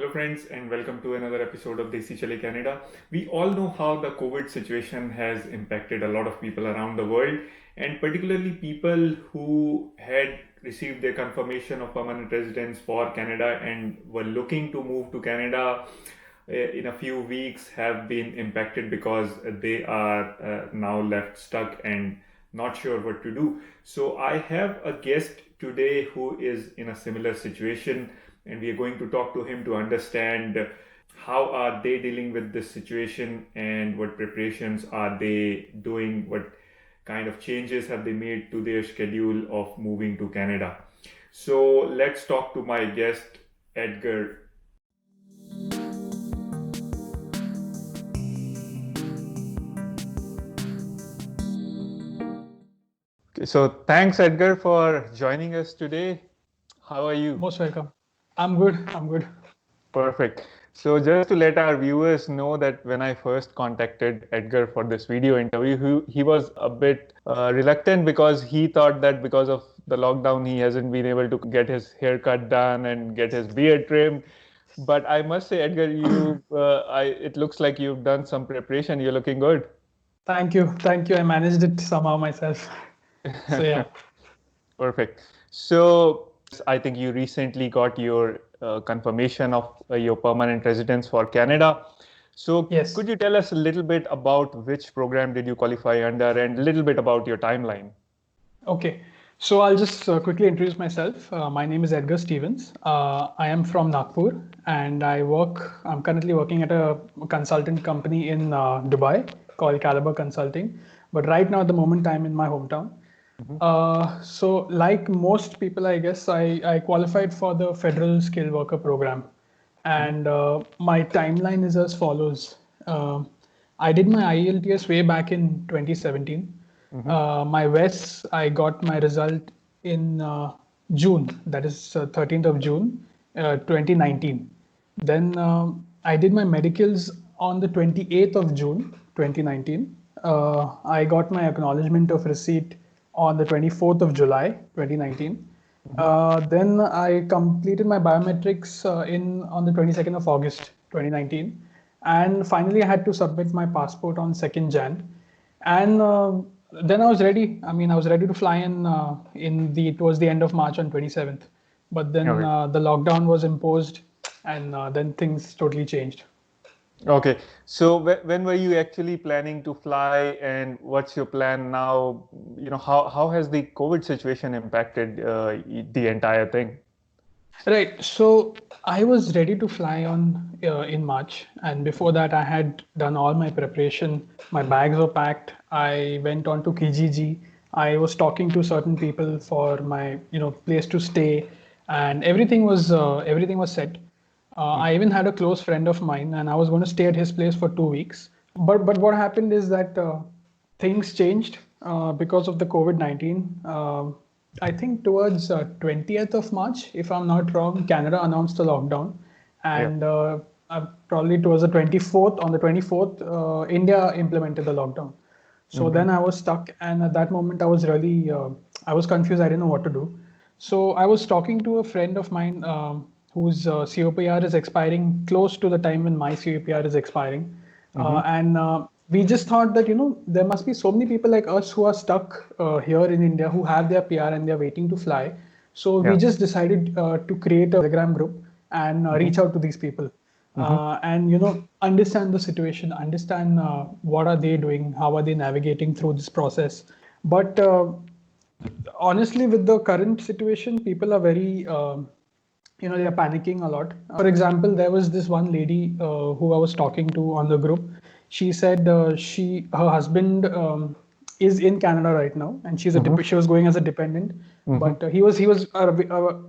Hello, friends, and welcome to another episode of Desi Chale Canada. We all know how the COVID situation has impacted a lot of people around the world, and particularly people who had received their confirmation of permanent residence for Canada and were looking to move to Canada in a few weeks have been impacted because they are now left stuck and not sure what to do. So, I have a guest today who is in a similar situation, and we are going to talk to him to understand how are they dealing with this situation and what preparations are they doing, what kind of changes have they made to their schedule of moving to Canada. So let's talk to my guest, Edgar. So thanks, Edgar, for joining us today. How are you? Most welcome. I'm good. I'm good. Perfect. So just to let our viewers know that when I first contacted Edgar for this video interview, he was a bit reluctant because he thought that because of the lockdown, he hasn't been able to get his haircut done and get his beard trimmed. But I must say, Edgar, it looks like you've done some preparation. You're looking good. Thank you. Thank you. I managed it somehow myself. So yeah. Perfect. So I think you recently got your confirmation of your permanent residence for Canada. So Yes. could you tell us a little bit about which program did you qualify under and a little bit about your timeline? Okay. So I'll just quickly introduce myself. My name is Edgar Stevens. I am from Nagpur and I'm currently working at a consultant company in Dubai called Caliber Consulting. But right now, at the moment, I'm in my hometown. So like most people, I guess, I qualified for the Federal Skilled Worker Program. And my timeline is as follows. I did my IELTS way back in 2017. My WES, I got my result in June, that is 13th of June, 2019. Then I did my medicals on the 28th of June, 2019. I got my acknowledgement of receipt on the 24th of July, 2019. Then I completed my biometrics on the 22nd of August, 2019. And finally, I had to submit my passport on 2nd Jan. And then I was ready. I mean, I was ready to fly towards the end of March on 27th. But then Okay. the lockdown was imposed, and then things totally changed. Okay. So when were you actually planning to fly and what's your plan now? How has the COVID situation impacted the entire thing? Right. So I was ready to fly on in March, and before that, I had done all my preparation. My bags were packed. I went on to Kijiji. I was talking to certain people for my place to stay, and everything was set. I even had a close friend of mine, and I was going to stay at his place for 2 weeks. But what happened is that things changed because of the COVID-19. I think towards 20th of March, if I'm not wrong, Canada announced a lockdown, Yeah. and probably towards the 24th. On the 24th, India implemented the lockdown. So then I was stuck, and at that moment, I was confused. I didn't know what to do. So I was talking to a friend of mine whose COPR is expiring close to the time when my COPR is expiring, and we just thought that there must be so many people like us who are stuck here in India who have their PR and they're waiting to fly. So we Yeah. just decided to create a Telegram group and reach out to these people and understand the situation, understand what are they doing, how are they navigating through this process. But honestly, with the current situation, people are very they are panicking a lot. For example, there was this one lady who I was talking to on the group. She said her husband is in Canada right now, and she was going as a dependent. But he was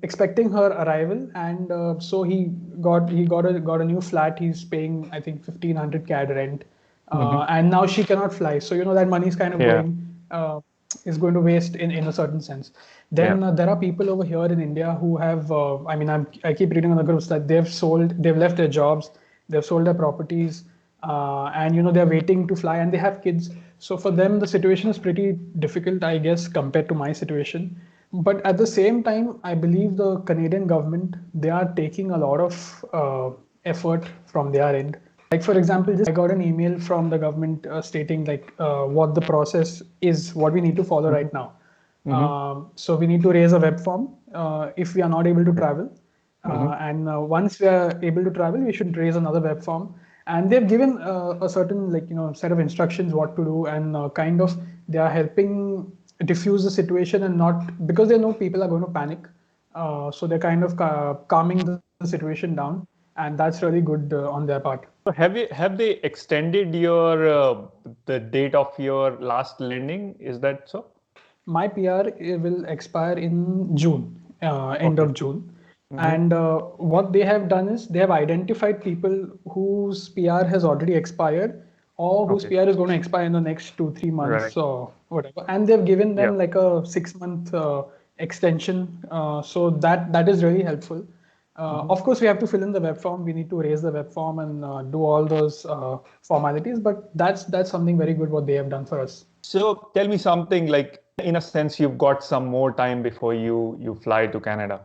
expecting her arrival, and so he got a new flat. He's paying, I think, 1,500 CAD rent, and now she cannot fly. So that money is kind of Yeah. going to waste in a certain sense. Yeah. Then there are people over here in India who have, I keep reading on the groups that they've left their jobs, they've sold their properties, and they're waiting to fly, and they have kids. So for them, the situation is pretty difficult, I guess, compared to my situation. But at the same time, I believe the Canadian government, they are taking a lot of effort from their end. Like for example, just I got an email from the government stating like what the process is, what we need to follow Mm-hmm. right now. Mm-hmm. So we need to raise a web form if we are not able to travel. Mm-hmm. And once we are able to travel, we should raise another web form. And they've given a certain set of instructions what to do, and kind of they are helping diffuse the situation, and not because they know people are going to panic. So they're kind of calming the situation down, and that's really good on their part. So have they extended your the date of your last landing? Is that so? My PR will expire in June, end Okay. of June. Mm-hmm. And what they have done is they have identified people whose PR has already expired, or whose Okay. PR is going to expire in the next 2-3 months Right. or whatever. And they've given Yeah. them like a 6 month extension. So that is really helpful. Mm-hmm. Of course, we have to fill in the web form. We need to raise the web form and do all those formalities. But that's something very good what they have done for us. So tell me something like, in a sense, you've got some more time before you fly to Canada.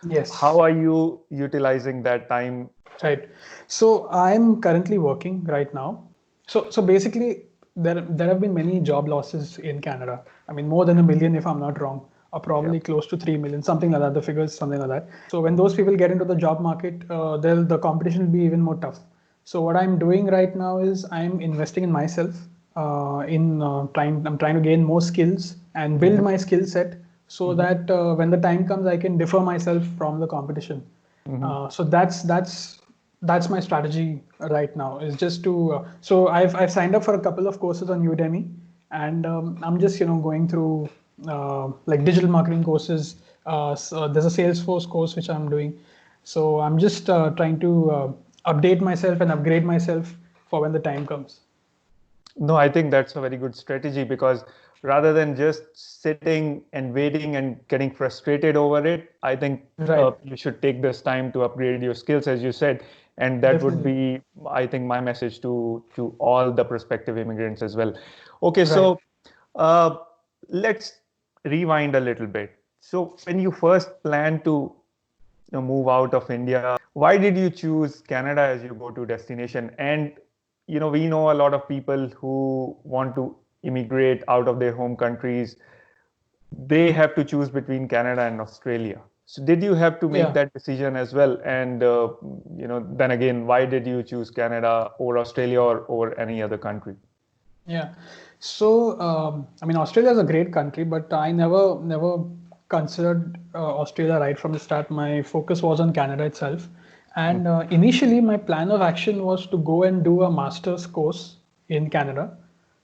How Yes. are you utilizing that time? Right. So I'm currently working right now. So basically, there have been many job losses in Canada. I mean, more than 1 million, if I'm not wrong, or Yeah. probably close to 3 million, something like that. The figures, something like that. So when those people get into the job market, the competition will be even more tough. So what I'm doing right now is I'm investing in myself. I'm trying to gain more skills and build Mm-hmm. my skill set so Mm-hmm. that when the time comes, I can differ myself from the competition. Mm-hmm. So that's my strategy right now, is just to so I've signed up for a couple of courses on Udemy, and I'm just going through like digital marketing courses. So there's a Salesforce course which I'm doing, so I'm just trying to update myself and upgrade myself for when the time comes. No, I think that's a very good strategy, because rather than just sitting and waiting and getting frustrated over it, I think Right. you should take this time to upgrade your skills, as you said. And that would Definitely. be, I think, my message to all the prospective immigrants as well. Okay, Right. so let's rewind a little bit. So when you first planned to move out of India, why did you choose Canada as your go-to destination? And we know a lot of people who want to immigrate out of their home countries. They have to choose between Canada and Australia. So did you have to make Yeah. that decision as well? And then again, why did you choose Canada over Australia or over any other country? Yeah. So, I mean, Australia is a great country, but I never considered Australia right from the start. My focus was on Canada itself. Mm. And initially, my plan of action was to go and do a master's course in Canada.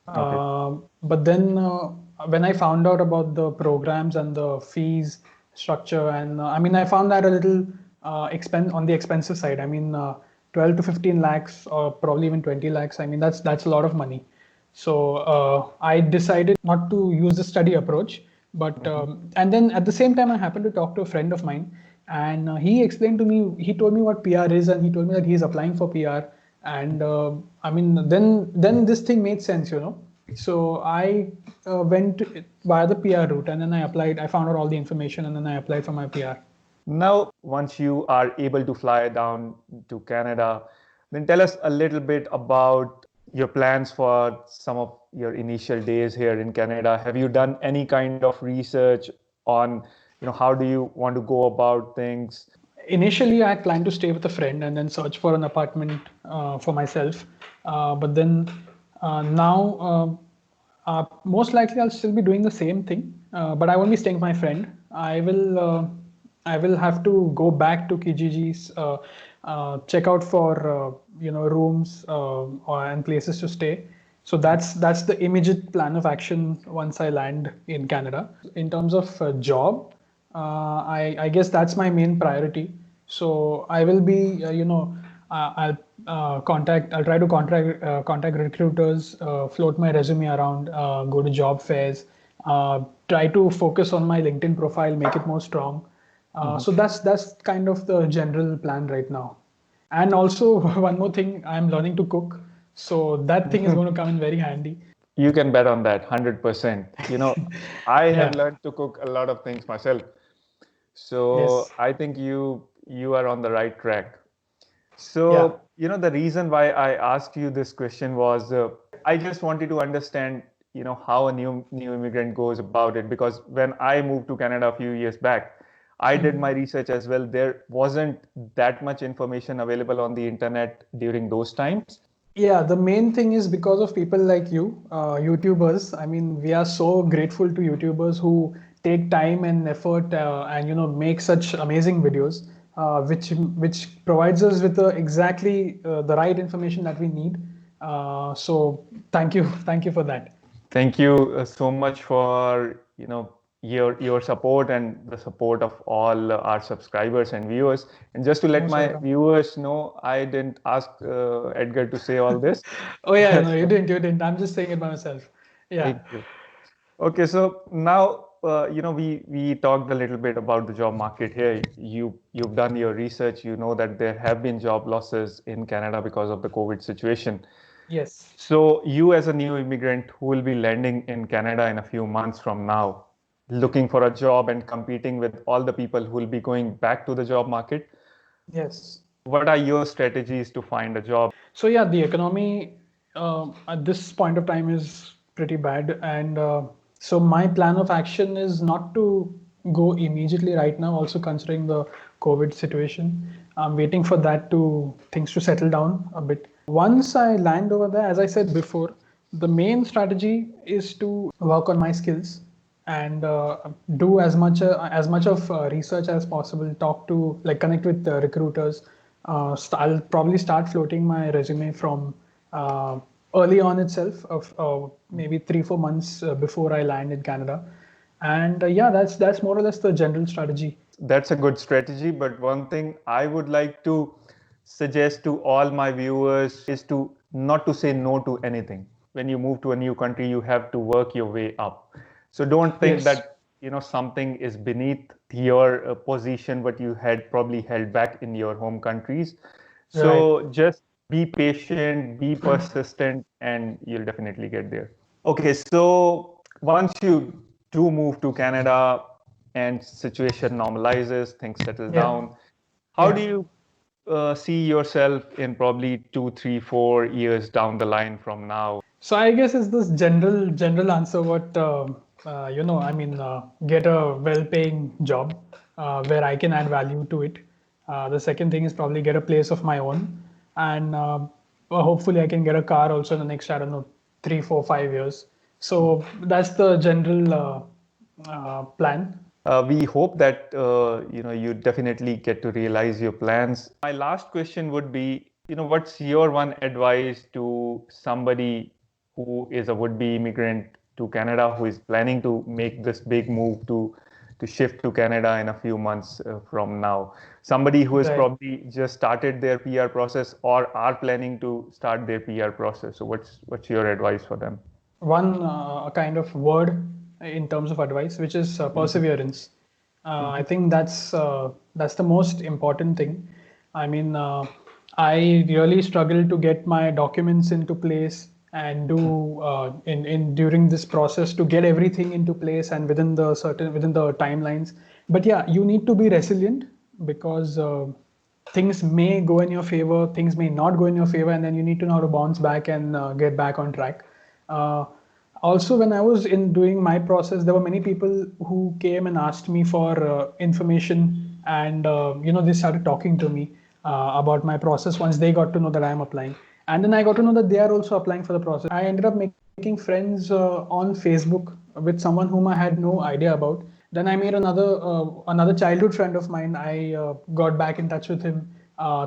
Okay. But then, when I found out about the programs and the fees structure, and I mean, I found that a little expense on the expensive side. I mean, 12 to 15 lakhs, or probably even 20 lakhs. I mean, that's a lot of money. So I decided not to use the study approach, but Mhm. and then at the same time, I happened to talk to a friend of mine, and he explained to me. He told me what PR is, and he told me that he's applying for PR. And I mean, then this thing made sense. So I went via the PR route, and then I applied. I found out all the information, and then I applied for my PR. Now, once you are able to fly down to Canada, then tell us a little bit about your plans for some of your initial days here in Canada. Have you done any kind of research on, how do you want to go about things? Initially, I had planned to stay with a friend and then search for an apartment for myself. But then now, most likely, I'll still be doing the same thing, but I won't be staying with my friend. I will have to go back to Kijiji's, check out for rooms and places to stay. So that's the immediate plan of action once I land in Canada. In terms of job, I guess that's my main priority. So I will be, I'll try to contact recruiters, float my resume around, go to job fairs, try to focus on my LinkedIn profile, make it more strong. Mhm. So that's kind of the general plan right now. And also one more thing, I'm learning to cook, so that thing is going to come in very handy. You can bet on that 100%. I have Yeah. learned to cook a lot of things myself. So Yes. I think you are on the right track. Yeah. So, the reason why I asked you this question was I just wanted to understand, how a new immigrant goes about it. Because when I moved to Canada a few years back, I did my research as well. There wasn't that much information available on the internet during those times. Yeah, the main thing is because of people like you, YouTubers. I mean, we are so grateful to YouTubers who take time and effort and make such amazing videos, which provides us with exactly the right information that we need. So thank you, thank you for that. Thank you so much for your support and the support of all our subscribers and viewers. And just to let Most my welcome. viewers know, I didn't ask Edgar to say all this. Oh yeah, no, you So, didn't, you didn't. I'm just saying it by myself. Yeah. thank you. Okay, so now we talked a little bit about the job market here. You've done your research. You know that there have been job losses in Canada because of the COVID situation. Yes. So you as a new immigrant who will be landing in Canada in a few months from now, looking for a job and competing with all the people who will be going back to the job market, Yes. what are your strategies to find a job? So yeah, the economy at this point of time is pretty bad, and so my plan of action is not to go immediately right now. Also considering the COVID situation, I'm waiting for that to things to settle down a bit. Once I land over there, as I said before, the main strategy is to work on my skills and do as much of research as possible. Talk to connect with recruiters. I'll probably start floating my resume from uh, early on itself, of maybe 3-4 months before I land in Canada. And yeah, that's more or less the general strategy. That's a good strategy, but one thing I would like to suggest to all my viewers is to not to say no to anything. When you move to a new country, you have to work your way up. So don't think Yes. that something is beneath your position what you had probably held back in your home countries. Right. So just be patient, be persistent, and you'll definitely get there. Okay, so once you do move to Canada and situation normalizes, things settle Yeah. down, how do Yeah. you see yourself in probably 2, 3, 4 years down the line from now? So I guess it's this general answer. What I mean, get a well-paying job where I can add value to it. The second thing is probably get a place of my own, and hopefully I can get a car also in the next, I don't know, 3, 4, 5 years. So that's the general plan. We hope that you definitely get to realize your plans. My last question would be, what's your one advice to somebody who is a would-be immigrant to Canada who is planning to make this big move to shift to Canada in a few months from now? Somebody who has Right. probably just started their PR process or are planning to start their PR process. So what's your advice for them? One kind of word in terms of advice, which is Mhm. perseverance. I think that's the most important thing. I mean, I really struggled to get my documents into place and do in during this process to get everything into place and within the timelines. But yeah, you need to be resilient because things may go in your favor, things may not go in your favor, and then you need to know how to bounce back and get back on track. Uh, Also, when I was in doing my process, there were many people who came and asked me for information, and they started talking to me about my process once they got to know that I am applying, and then I got to know that they are also applying for the process. I ended up making friends on Facebook with someone whom I had no idea about. Then I made another childhood friend of mine. I got back in touch with him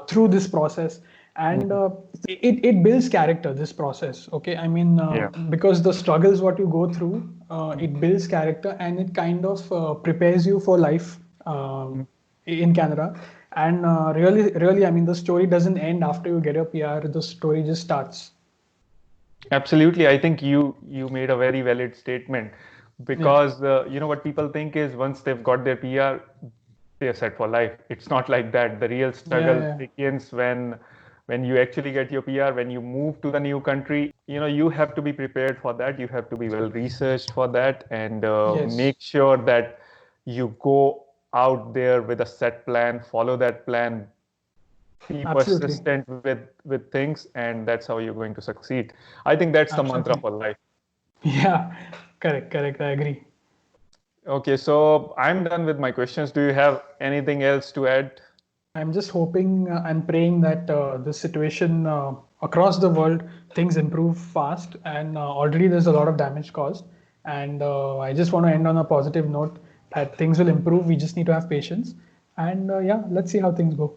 through this process, and Mhm. it builds character, this process. Okay, I mean, Yeah. because the struggles what you go through, it builds character and it kind of prepares you for life in Canada. And really, I mean, the story doesn't end after you get your PR. The story just starts. Absolutely. I think you made a very valid statement Yeah. because what people think is once they've got their PR, they're set for life. It's not like that. The real Yeah. struggle Yeah. begins when you actually get your PR, when you move to the new country. You have to be prepared for that. You have to be well researched for that and Yes. make sure that you go out there with a set plan, follow that plan, Be Absolutely. persistent with things, and that's how you're going to succeed. I think that's the mantra Absolutely. for life. Yeah, correct. I agree. Okay, so I'm done with my questions. Do you have anything else to add? I'm just hoping and praying that this situation across the world things improve fast, and already there's a lot of damage caused. And I just want to end on a positive note that things will improve. We just need to have patience, and yeah, let's see how things go.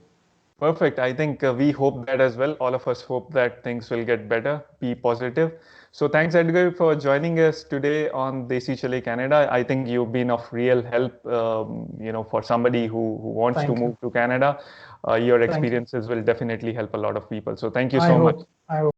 Perfect. I think we hope that as well. All of us hope that things will get better. Be positive. So thanks, Edgar, for joining us today on Desi Chale Canada. I think you've been of real help, for somebody who wants to Thank you. move to Canada. Your Thank you. experiences will definitely help a lot of people. So thank you I so much. hope. I hope.